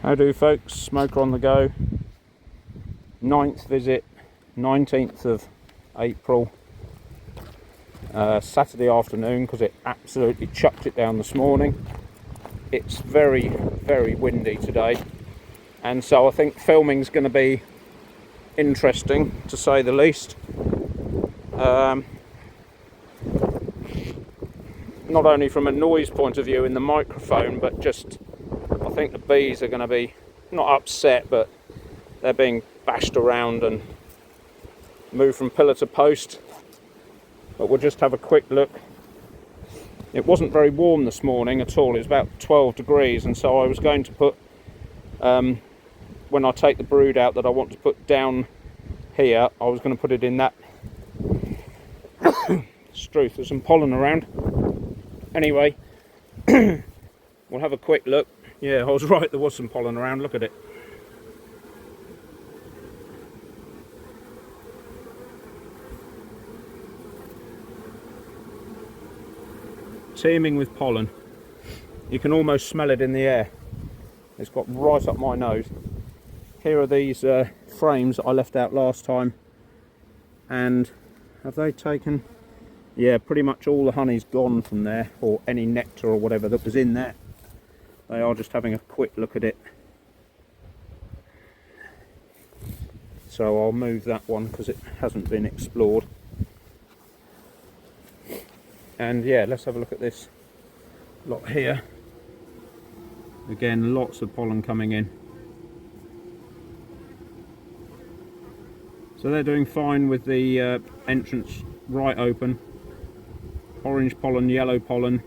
How do folks? Smoker on the go. 9th visit, 19th of April, Saturday afternoon, because it absolutely chucked it down this morning. It's very, very windy today, and so I think filming's going to be interesting, to say the least. Not only from a noise point of view in the microphone, but just I think the bees are going to be not upset, but they're being bashed around and moved from pillar to post. But we'll just have a quick look. It wasn't very warm this morning at all. It was about 12 degrees, and so I was going to put, when I take the brood out that I want to put down here, I was going to put it in that struth. There's some pollen around. Anyway, we'll have a quick look. Yeah, I was right, there was some pollen around. Look at it. Teeming with pollen. You can almost smell it in the air. It's got right up my nose. Here are these frames that I left out last time, and have they taken? Yeah, pretty much all the honey's gone from there, or any nectar or whatever that was in there. They are just having a quick look at it. So I'll move that one because it hasn't been explored. And yeah, let's have a look at this lot here. Again, lots of pollen coming in. So they're doing fine with the entrance right open. Orange pollen, yellow pollen.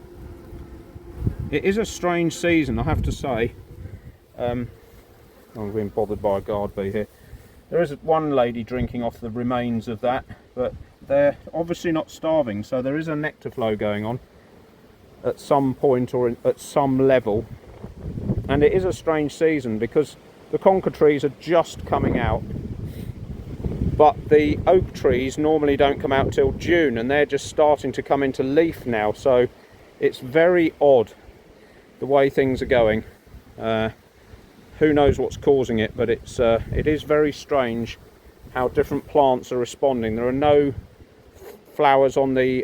It is a strange season, I have to say. I'm being bothered by a guard bee here. There is one lady drinking off the remains of that, but they're obviously not starving, so there is a nectar flow going on at some point or at some level. And it is a strange season because the conker trees are just coming out, but the oak trees normally don't come out till June, and they're just starting to come into leaf now. So it's very odd the way things are going. Who knows what's causing it, but it is very strange how different plants are responding. There are no flowers on the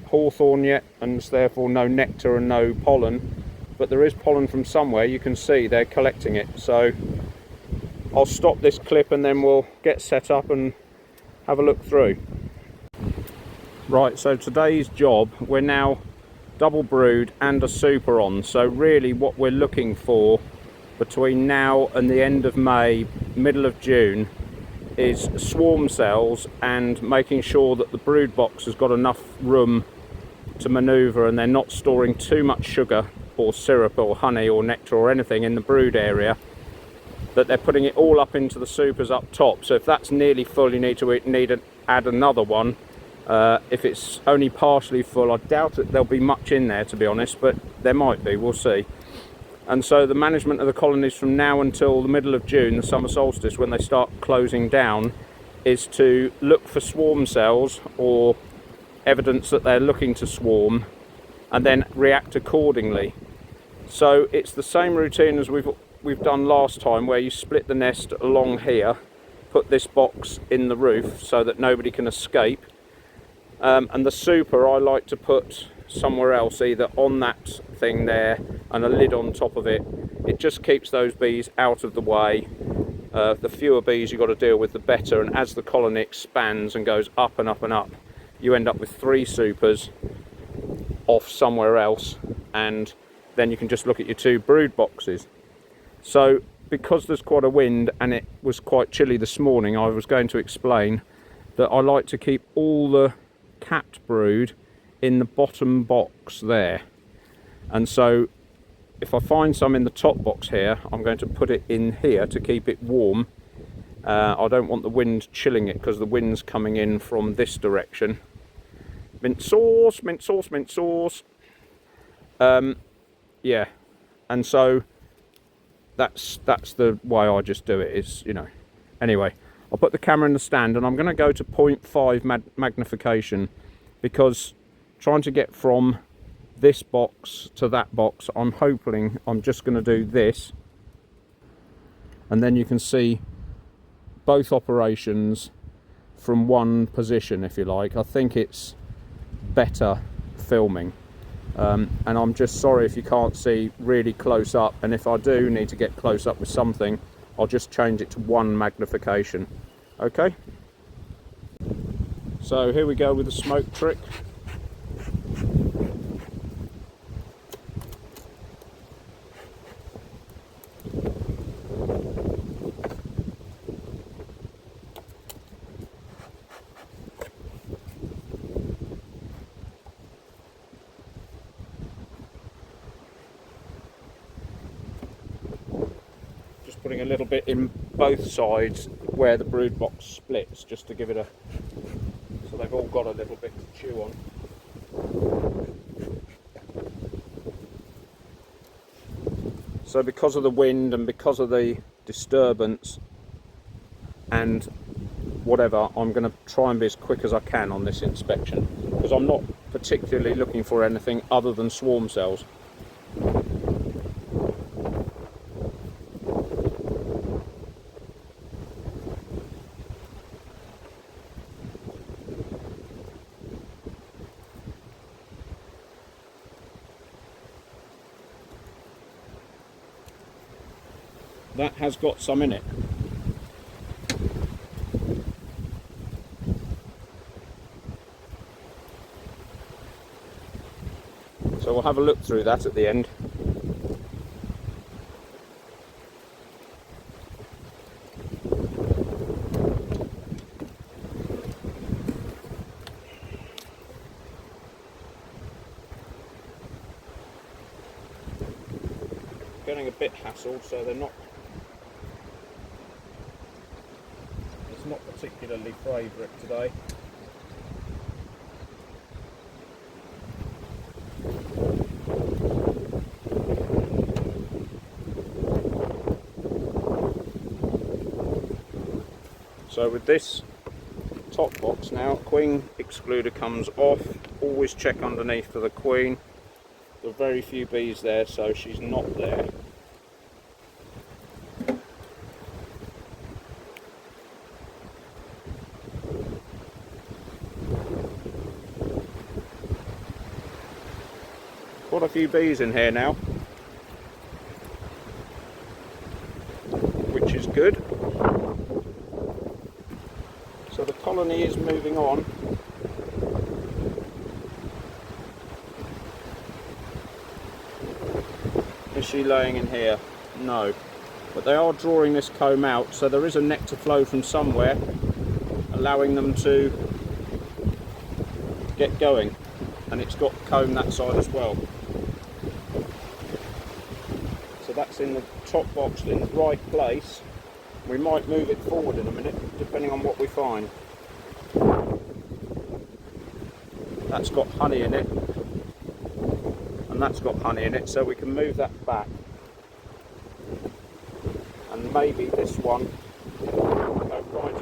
hawthorn yet, and therefore no nectar and no pollen, but there is pollen from somewhere. You can see they're collecting it. So I'll stop this clip and then we'll get set up and have a look through. Right, so today's job, we're now double brood and a super on. So really what we're looking for between now and the end of May, middle of June, is swarm cells, and making sure that the brood box has got enough room to manoeuvre and they're not storing too much sugar or syrup or honey or nectar or anything in the brood area, that they're putting it all up into the supers up top. So if that's nearly full, you need to add another one. If it's only partially full, I doubt that there'll be much in there, to be honest, but there might be, we'll see. And so the management of the colonies from now until the middle of June, the summer solstice, when they start closing down, is to look for swarm cells or evidence that they're looking to swarm, and then react accordingly. So it's the same routine as we've done last time, where you split the nest along here, put this box in the roof so that nobody can escape, and the super I like to put somewhere else, either on that thing there and a lid on top of it. It just keeps those bees out of the way. The fewer bees you've got to deal with, the better, and as the colony expands and goes up and up and up, you end up with 3 supers off somewhere else, and then you can just look at your 2 brood boxes. So because there's quite a wind and it was quite chilly this morning, I was going to explain that I like to keep all the capped brood in the bottom box there, and so if I find some in the top box here, I'm going to put it in here to keep it warm. I don't want the wind chilling it because the wind's coming in from this direction. Mint sauce, mint sauce, mint sauce. Yeah, and so that's the way I just do it, is, you know. Anyway, I'll put the camera in the stand, and I'm going to go to 0.5 magnification, because trying to get from this box to that box, I'm hoping I'm just going to do this and then you can see both operations from one position, if you like. I think it's better filming, and I'm just sorry if you can't see really close up, and if I do need to get close up with something, I'll just change it to 1 magnification. Okay, so here we go with the smoke trick. Putting a little bit in both sides where the brood box splits, just to give it so they've all got a little bit to chew on. So because of the wind and because of the disturbance and whatever, I'm going to try and be as quick as I can on this inspection, because I'm not particularly looking for anything other than swarm cells. That has got some in it. So we'll have a look through that at the end. Getting a bit hassled, so it's not particularly favourite today. So with this top box now, queen excluder comes off. Always check underneath for the queen. There are very few bees there, so she's not there. Quite a few bees in here now, which is good. So the colony is moving on. Is she laying in here? No. But they are drawing this comb out, so there is a nectar flow from somewhere, allowing them to get going. And it's got comb that side as well. So that's in the top box in the right place. We might move it forward in a minute, depending on what we find. That's got honey in it, and that's got honey in it, so we can move that back. And maybe this one, go right,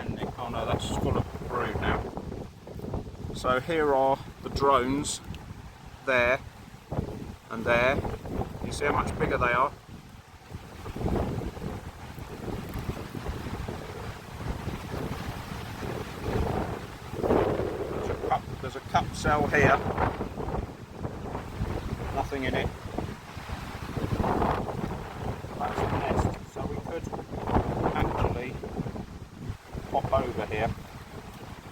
and oh no, that's full of brood now. So here are the drones, there and there. You see how much bigger they are? There's a cup cell here, nothing in it. That's the nest, so we could actually pop over here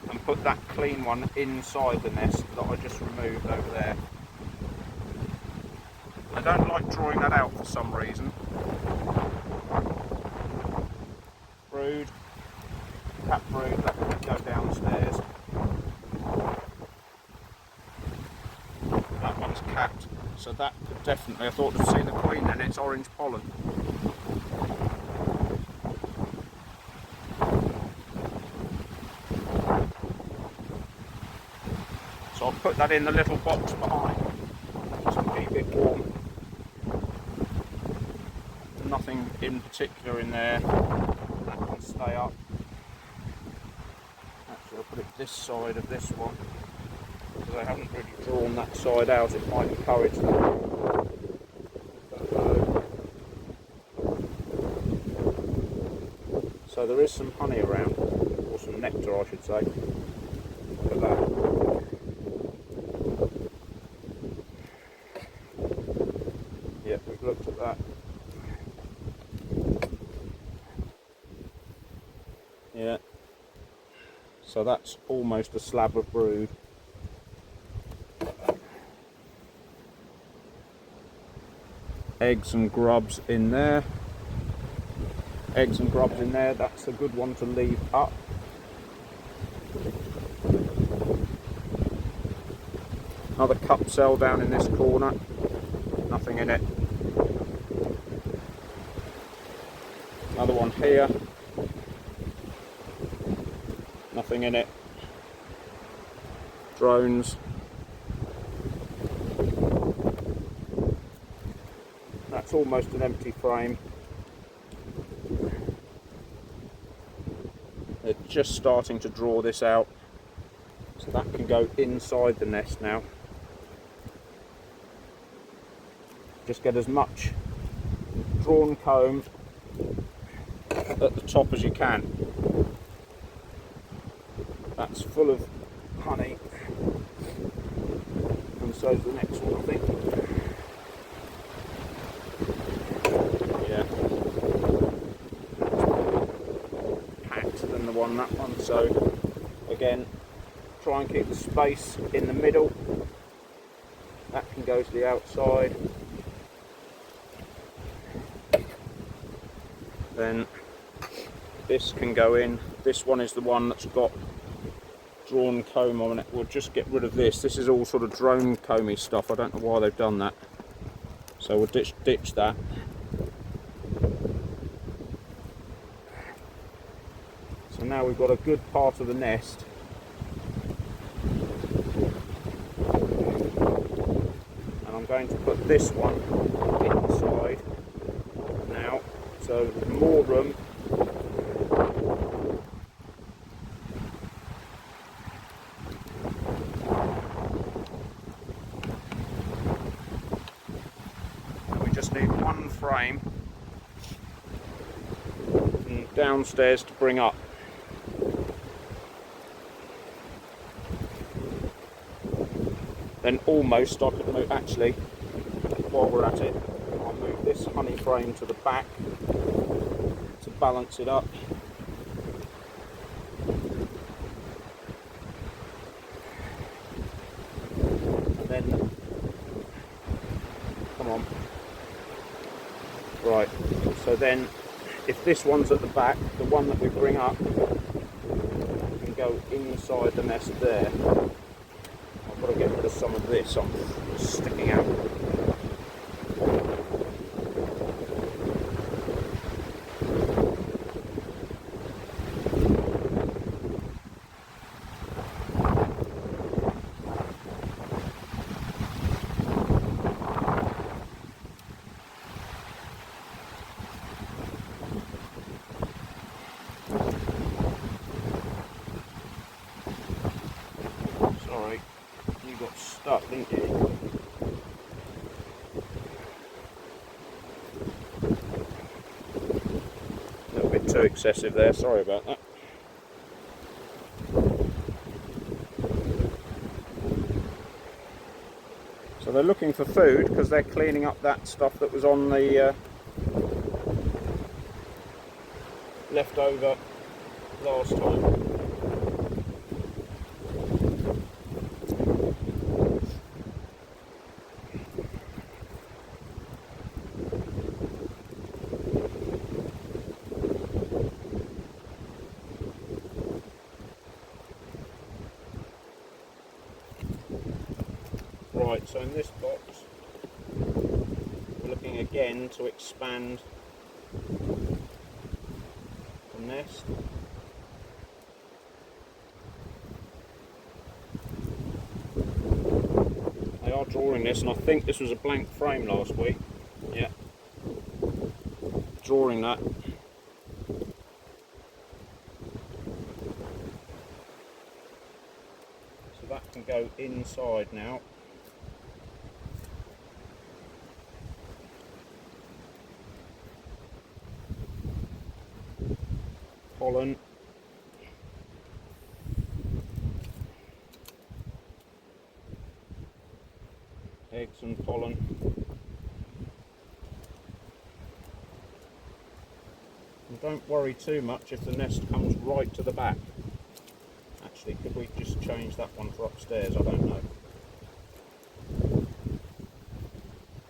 and put that clean one inside the nest that I just removed over there. I don't like drawing that out for some reason. Brood, cat brood, that could go downstairs. That one's capped, so that could definitely, I thought I'd seen the queen then, it's orange pollen. So I'll put that in the little box behind to keep it warm. Nothing in particular in there, that can stay up. Actually I'll put it this side of this one, because I haven't really drawn that side out, it might encourage them. So there is some honey around, or some nectar I should say. Look at that. Yeah, we've looked at that. Yeah. So that's almost a slab of brood. Eggs and grubs in there. Eggs and grubs in there, that's a good one to leave up. Another cup cell down in this corner, nothing in it. Another one here, nothing in it. Drones. That's almost an empty frame. They're just starting to draw this out, so that can go inside the nest now. Just get as much drawn comb at the top as you can. That's full of honey, and so is the next one, I think. Yeah, packed than the one, that one. So again, try and keep the space in the middle. That can go to the outside. Then this can go in. This one is the one that's got drawn comb on it. We'll just get rid of this. This is all sort of drone comby stuff. I don't know why they've done that. So we'll ditch that. So now we've got a good part of the nest. And I'm going to put this one inside now. So more room. And we just need one frame and downstairs to bring up. Then almost I could move, actually, while we're at it, I'll move this honey frame to the back to balance it up. And then, come on. Right, so then if this one's at the back, the one that we bring up can go inside the nest there. I've got to get rid of some of this I'm sticking out. Sorry, you got stuck, didn't you? A little bit too excessive there, sorry about that. So they're looking for food because they're cleaning up that stuff that was on the leftover last time. Right, so in this box we're looking again to expand the nest. They are drawing this, and I think this was a blank frame last week. Yeah, drawing that. So that can go inside now. pollen. Eggs and pollen. And don't worry too much if the nest comes right to the back. Actually, could we just change that one for upstairs? I don't know.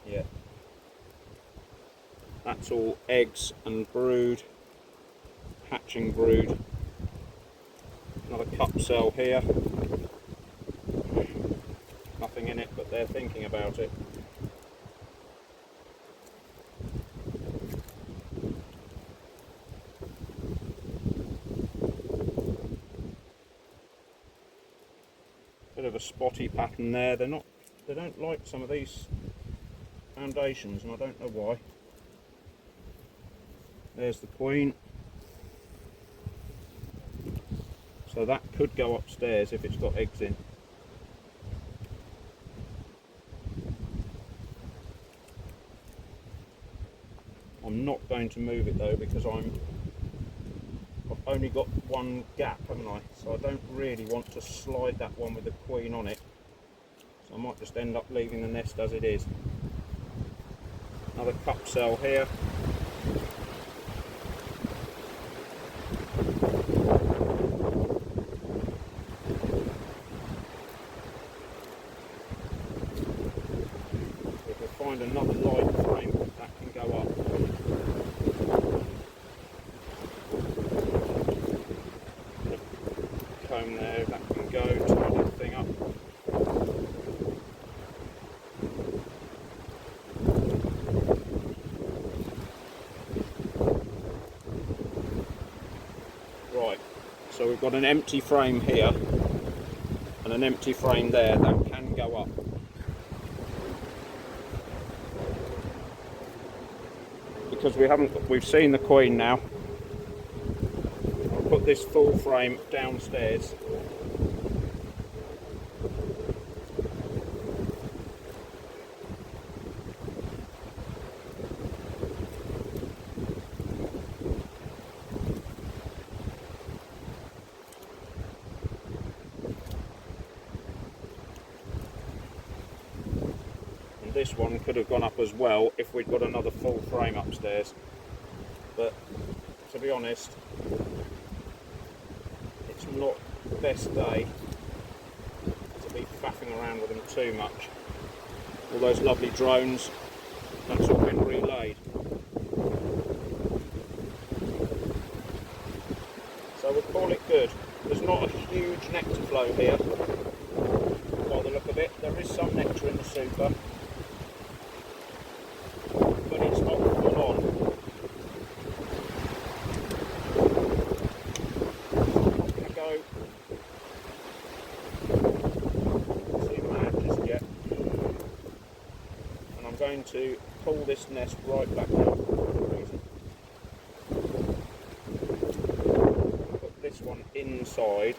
Yeah. That's all eggs and brood, hatching brood. Another cup cell here. Nothing in it, but they're thinking about it. Bit of a spotty pattern there. They don't like some of these foundations, and I don't know why. There's the queen. So that could go upstairs if it's got eggs in. I'm not going to move it though, because I've only got one gap, haven't I? So I don't really want to slide that one with the queen on it. So I might just end up leaving the nest as it is. Another cup cell here. If we find another light frame, that can go up. Comb there, that can go, tidy the thing up. Right, so we've got an empty frame here and an empty frame there that can go up. Because we've seen the queen now. I'll put this full frame downstairs. This one could have gone up as well if we'd got another full frame upstairs, but to be honest, it's not the best day to be faffing around with them too much. All those lovely drones, that's all been relayed. So we'll call it good. There's not a huge nectar flow here by the look of it. There is some nectar in the super, but it's not full on. I'm not going to go too mad just yet, and I'm going to pull this nest right back out for a reason. Put this one inside.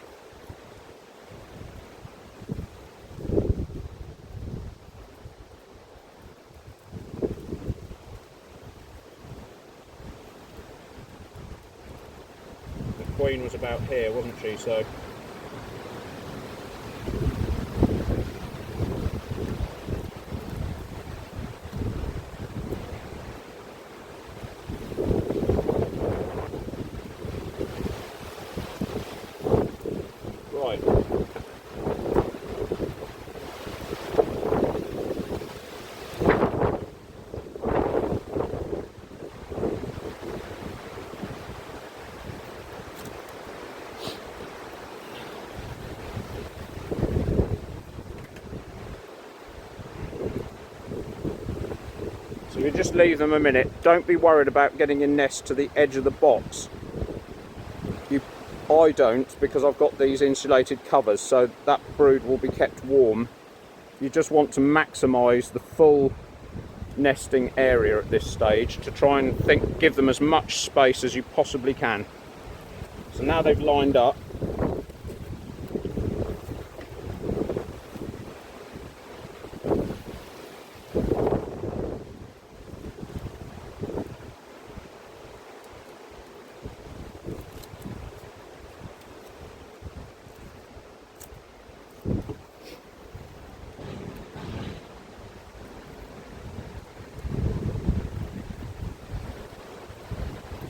Queen was about here, wasn't she? So right. So we just leave them a minute. Don't be worried about getting your nest to the edge of the box. I don't, because I've got these insulated covers, so that brood will be kept warm. You just want to maximise the full nesting area at this stage to try and give them as much space as you possibly can. So now they've lined up,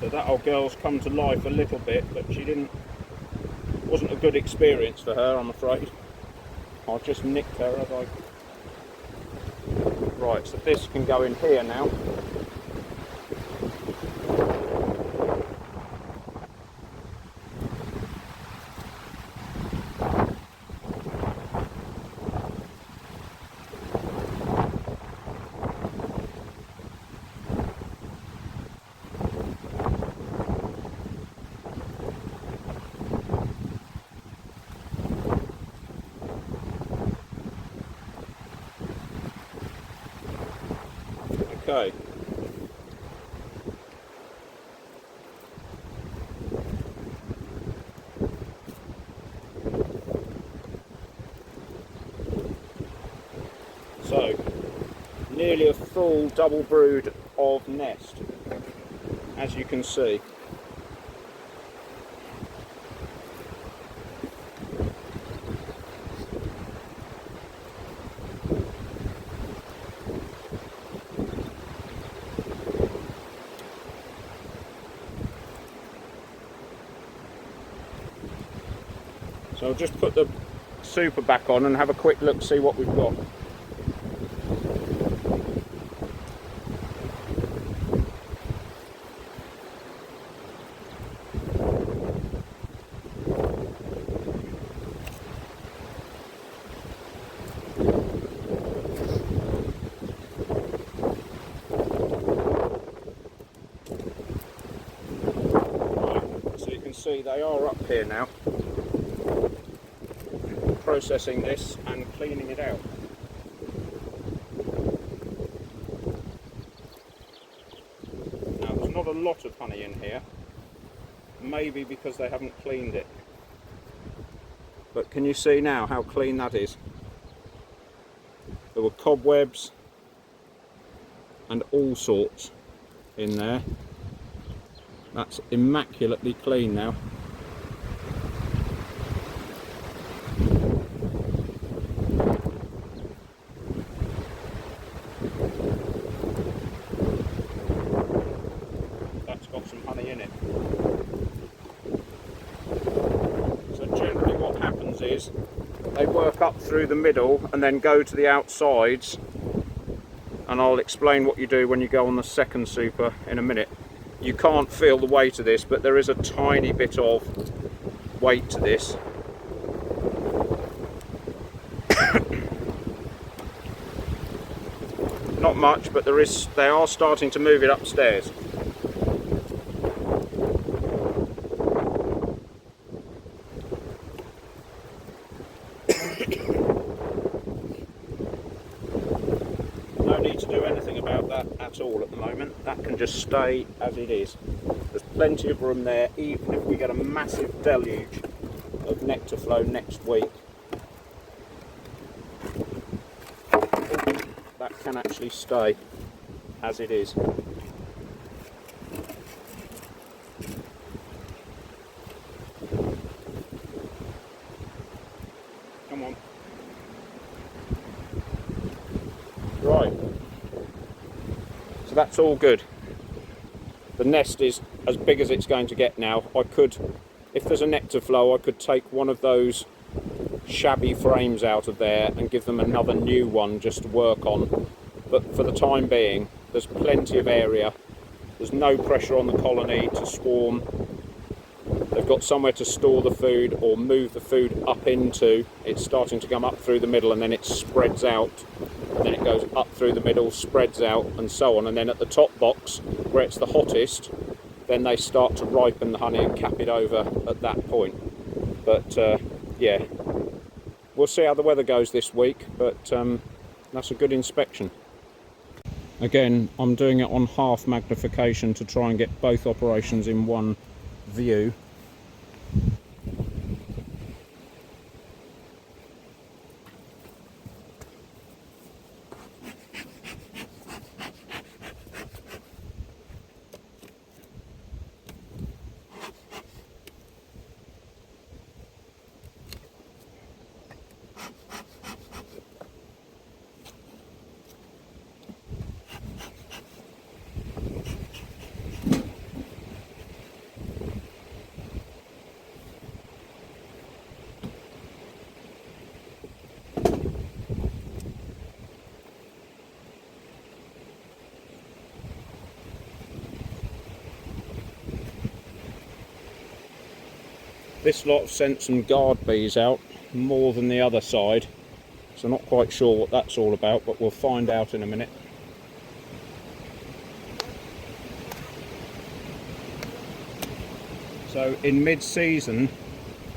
So that old girl's come to life a little bit, but wasn't a good experience for her, I'm afraid. I just nicked her as I... Right, so this can go in here now. Okay. So, nearly a full double brood of nest, as you can see. So I'll just put the super back on and have a quick look, see what we've got. Right, so you can see they are up here now, processing this and cleaning it out. Now there's not a lot of honey in here, maybe because they haven't cleaned it, but can you see now how clean that is? There were cobwebs and all sorts in there. That's immaculately clean now. That's got some honey in it. So generally what happens is they work up through the middle and then go to the outsides, and I'll explain what you do when you go on the second super in a minute. You can't feel the weight of this, but there is a tiny bit of weight to this. Not much, but they are starting to move it upstairs. No need to do anything about that at all at the moment. That can just stay as it is. There's plenty of room there, even if we get a massive deluge of nectar flow next week. That can actually stay as it is. Come on. Right. So that's all good. The nest is as big as it's going to get now. I could, if there's a nectar flow, I could take one of those shabby frames out of there and give them another new one just to work on. But for the time being, there's plenty of area. There's no pressure on the colony to swarm. They've got somewhere to store the food or move the food up into. It's starting to come up through the middle and then it spreads out. And then it goes up through the middle, spreads out and so on. And then at the top box, where it's the hottest, then they start to ripen the honey and cap it over at that point. But yeah, we'll see how the weather goes this week, but that's a good inspection. Again, I'm doing it on half magnification to try and get both operations in one view. This lot have sent some guard bees out, more than the other side, so not quite sure what that's all about, but we'll find out in a minute. So in mid-season,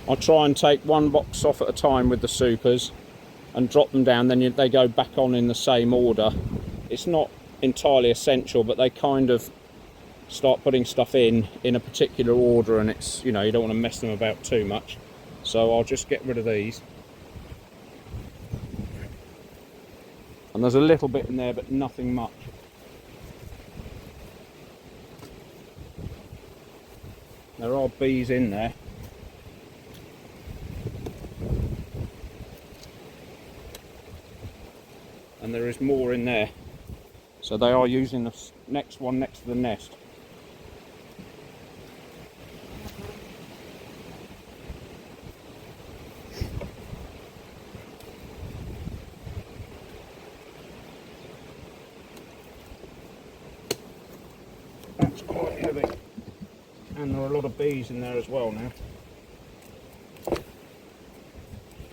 I try and take one box off at a time with the supers and drop them down, then they go back on in the same order. It's not entirely essential, but they kind of start putting stuff in a particular order, and it's, you know, you don't want to mess them about too much. So I'll just get rid of these. And there's a little bit in there, but nothing much. There are bees in there. And there is more in there. So they are using the next one next to the nest. That's quite heavy. And there are a lot of bees in there as well now.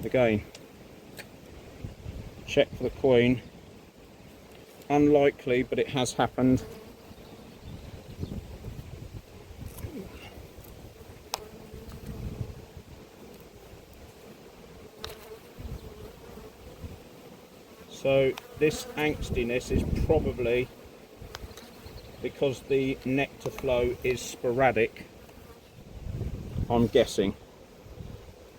Again, check for the queen. Unlikely, but it has happened. So this angstiness is probably because the nectar flow is sporadic, I'm guessing,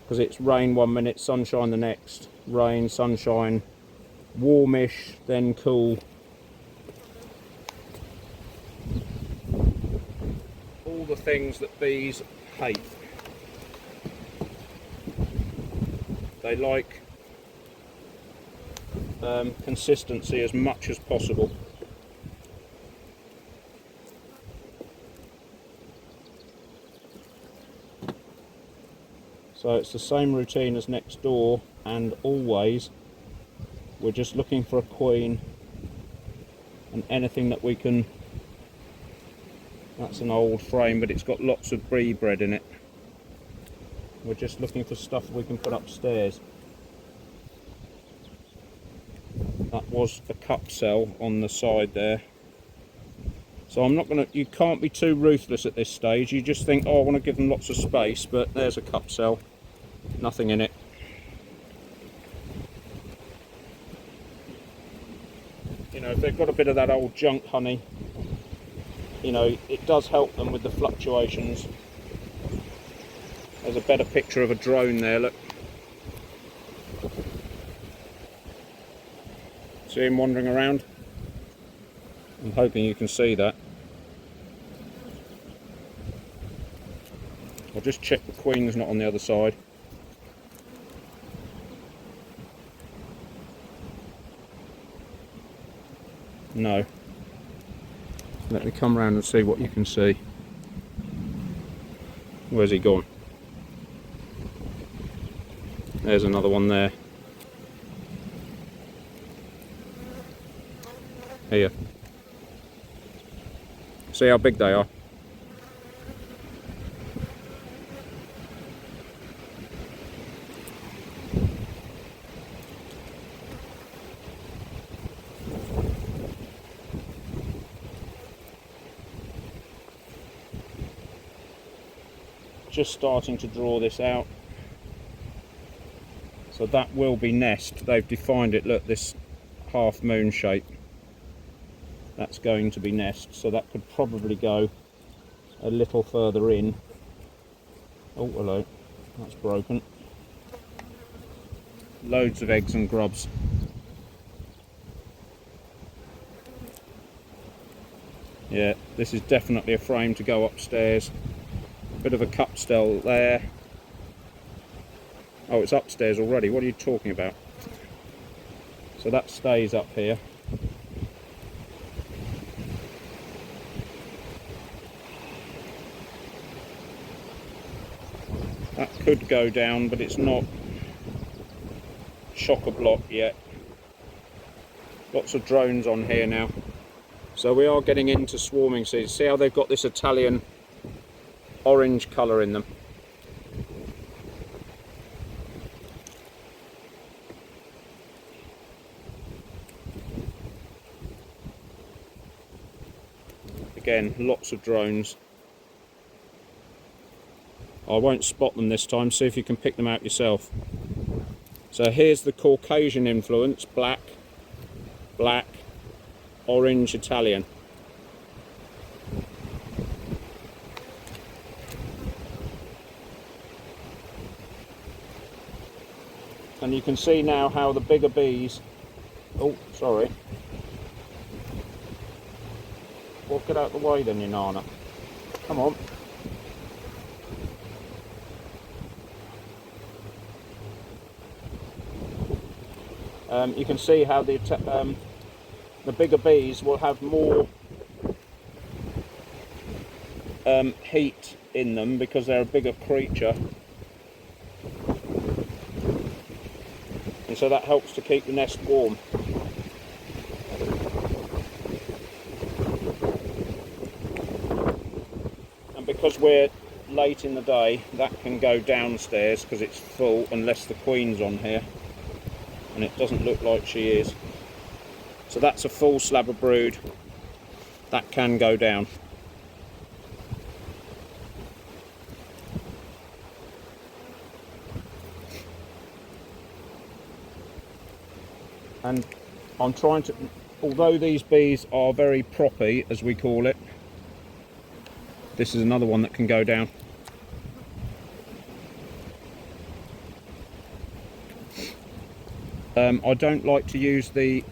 because it's rain 1 minute, sunshine the next, rain, sunshine, warmish, then cool. All the things that bees hate. They like consistency as much as possible. So it's the same routine as next door, and always we're just looking for a queen and anything that we can. That's an old frame, but it's got lots of bee bread in it. We're just looking for stuff we can put upstairs. That was a cup cell on the side there. So I'm not gonna, you can't be too ruthless at this stage. You just think, oh, I want to give them lots of space, but there's a cup cell, nothing in it. You know, if they've got a bit of that old junk honey, you know, it does help them with the fluctuations. There's a better picture of a drone there, look. See him wandering around? I'm hoping you can see that. I'll just check the queen's not on the other side. No. Let me come round and see what you can see. Where's he gone? There's another one there. Here. See how big they are? Just starting to draw this out. So that will be nest. They've defined it, look, this half moon shape. That's going to be nest, so that could probably go a little further in. Oh, hello, that's broken. Loads of eggs and grubs. Yeah, this is definitely a frame to go upstairs. Bit of a cup cell there. Oh, it's upstairs already. What are you talking about? So that stays up here. That could go down, but it's not chock-a-block yet. Lots of drones on here now. So we are getting into swarming season. See how they've got this Italian orange colour in them. Again, lots of drones. I won't spot them this time, see if you can pick them out yourself. So here's the Caucasian influence, black, black, orange, Italian. And you can see now how the bigger bees, oh sorry, well get out the way then, you nana, come on. You can see how the bigger bees will have more heat in them because they're a bigger creature, and so that helps to keep the nest warm. And because we're late in the day, that can go downstairs because it's full, unless the queen's on here, and it doesn't look like she is. So that's a full slab of brood that can go down. And I'm trying to, although these bees are very proppy, as we call it, this is another one that can go down. I don't like to use the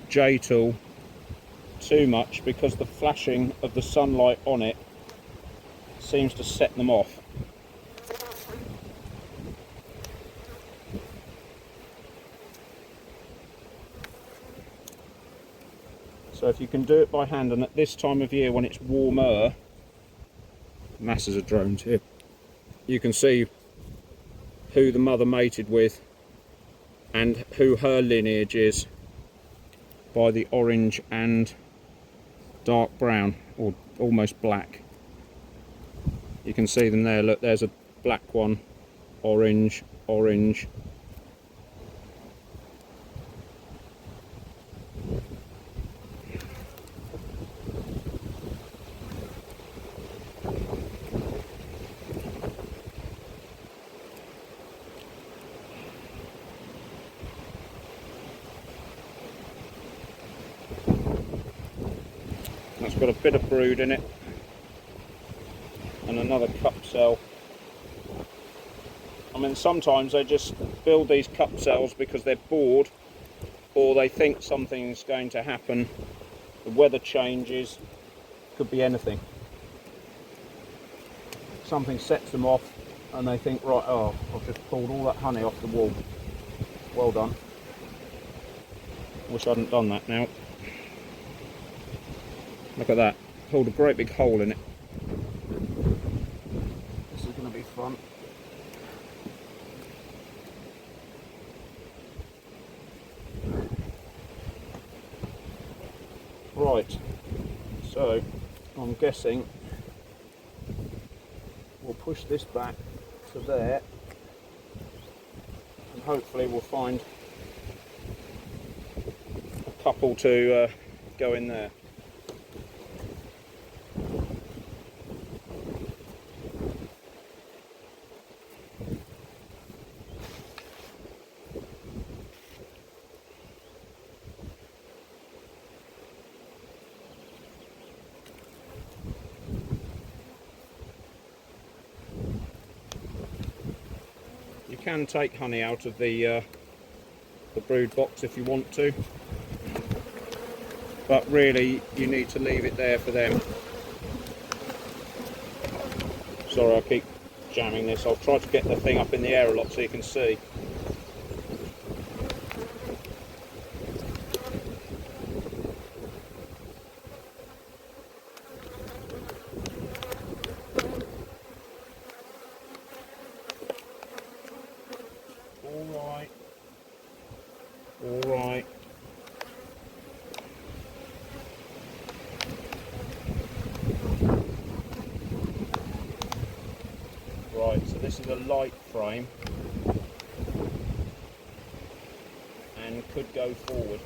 J tool too much because the flashing of the sunlight on it seems to set them off. So if you can do it by hand, and at this time of year when it's warmer, masses of drones here, you can see who the mother mated with and who her lineage is by the orange and dark brown, or almost black. You can see them there, look, there's a black one, orange, orange. That's got a bit of brood in it, and another cup cell. I mean, sometimes they just build these cup cells because they're bored, or they think something's going to happen. The weather changes, could be anything. Something sets them off and they think, right, oh, I've just pulled all that honey off the wall. Well done. Wish I hadn't done that now. Look at that, pulled a great big hole in it. This is going to be fun. Right, so I'm guessing we'll push this back to there, and hopefully we'll find a couple to go in there. You can take honey out of the brood box if you want to, but really you need to leave it there for them. Sorry, I keep jamming this. I'll try to get the thing up in the air a lot so you can see. Alright. Right, so this is a light frame and could go forward.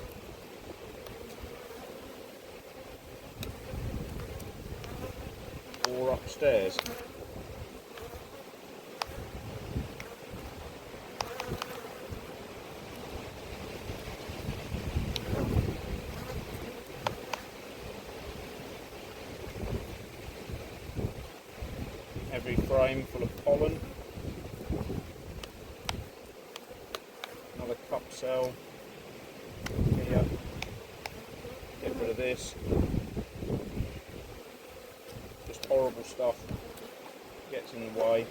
upstairs. Every frame full of pollen. Another cup cell here. Get rid of this. Just horrible stuff. Gets in the way.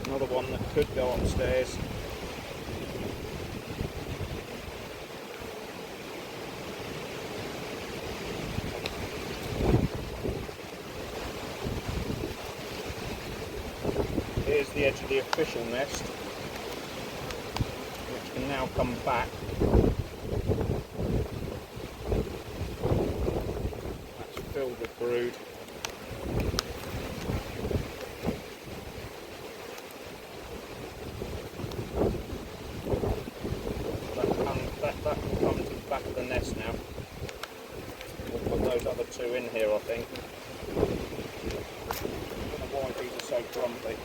Another one that could go upstairs. Here's the edge of the official nest, which can now come back. That's filled with brood. That will come to the back of the nest now. We'll put those other two in here, I think. I don't know why these are so grumpy.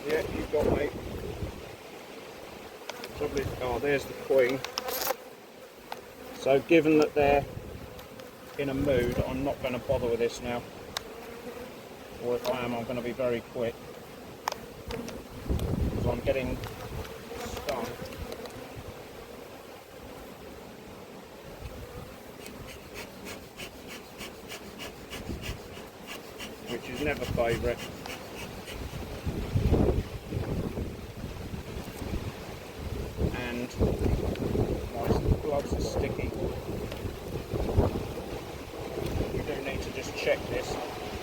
Yeah, you got me. Probably, oh, there's the queen. So given that they're in a mood, I'm not going to bother with this now. Or if I am, I'm going to be very quick. Because I'm getting stung. Which is never favourite. And my gloves are sticky. We do need to just check this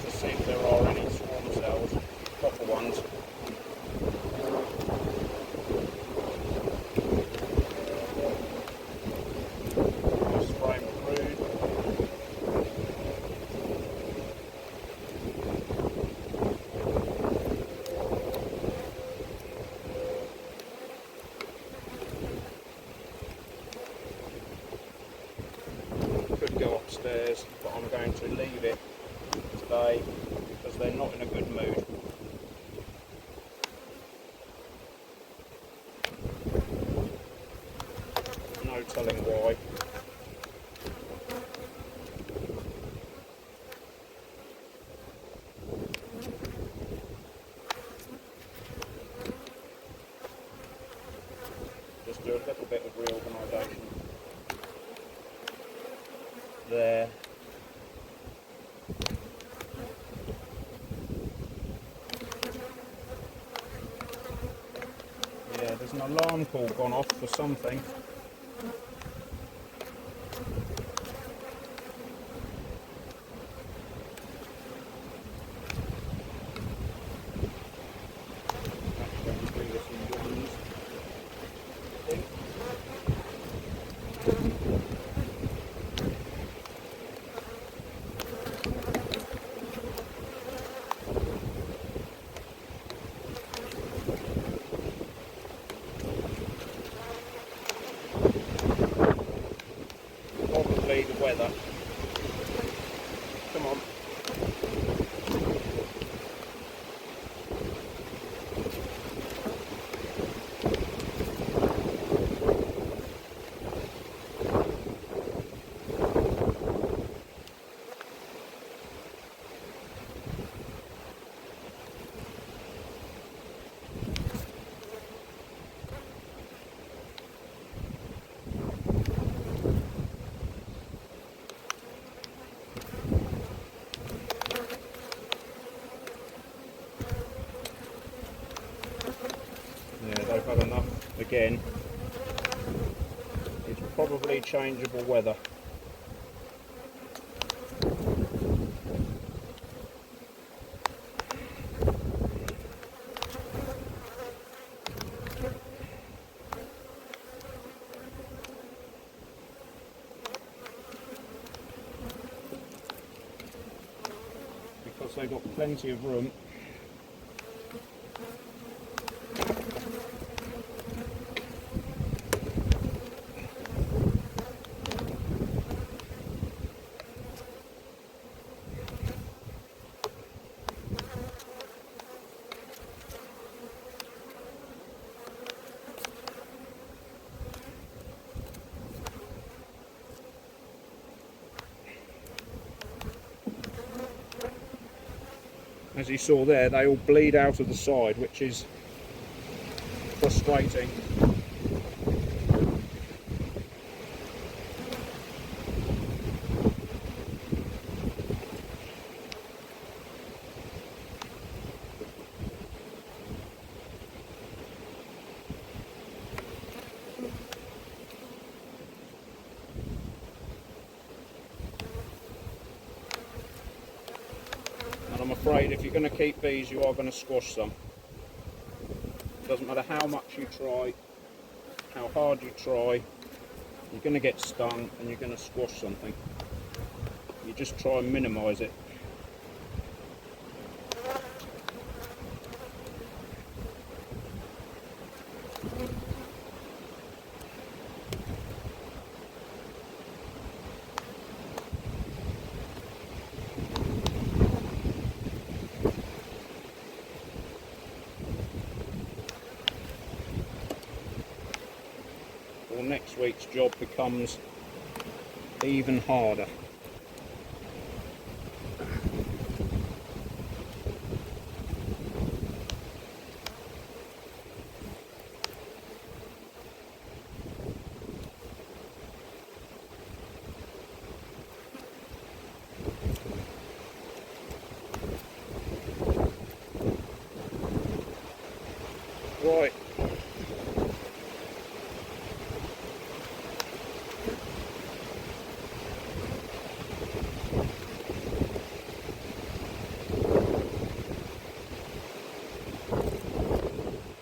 to see if there are any swarm cells, proper ones. Just frame of brood. Could go upstairs, but I'm going to leave it today because they're not in a good mood. No telling why. Just do a little bit of reorganisation there. Yeah, there's an alarm call gone off for something. Probably the weather. Come on. again, it's probably changeable weather. Because they've got plenty of room. As you saw there, they all bleed out of the side, which is frustrating. And I'm afraid if you're going to keep bees, you are going to squash some. Doesn't matter how much you try, how hard you try, you're going to get stung and you're going to squash something. You just try and minimise it. Well, next week's job becomes even harder. Right.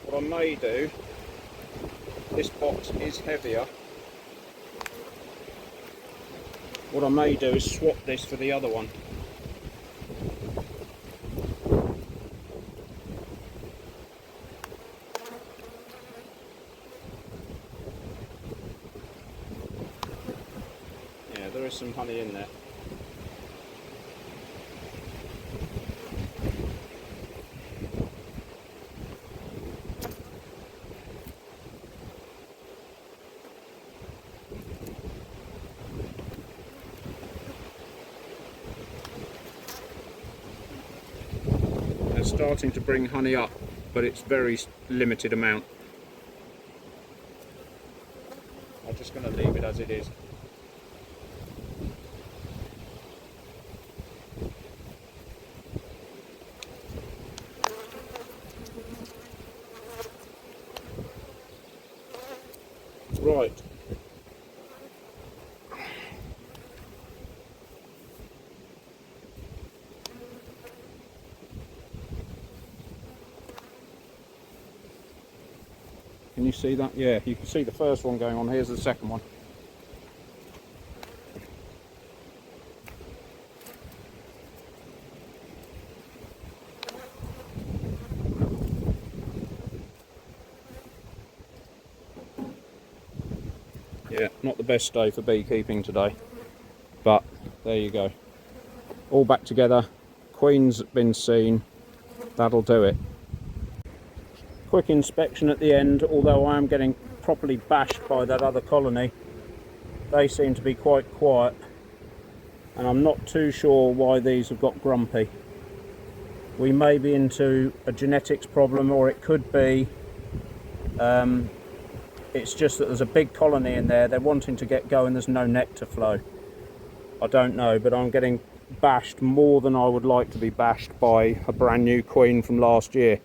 What I may do, this box is heavier. What I may do is swap this for the other one. Yeah, there is some honey in there. They're starting to bring honey up, but it's very limited amount. I'm just going to leave it as it is. Right. Can you see that? Yeah, you can see the first one going on. Here's the second one. Yeah, not the best day for beekeeping today, but there you go. All back together, queen's been seen, that'll do it. Quick inspection at the end, although I am getting properly bashed by that other colony. They seem to be quite quiet, and I'm not too sure why these have got grumpy. We may be into a genetics problem, or it could be it's just that there's a big colony in there, they're wanting to get going, there's no nectar flow. I don't know, but I'm getting bashed more than I would like to be bashed by a brand new queen from last year.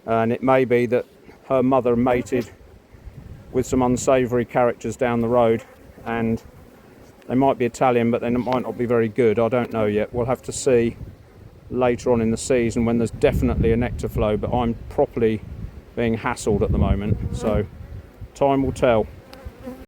And it may be that her mother mated with some unsavoury characters down the road, and they might be Italian, but they might not be very good. I don't know yet. We'll have to see later on in the season when there's definitely a nectar flow, but I'm properly being hassled at the moment, so time will tell.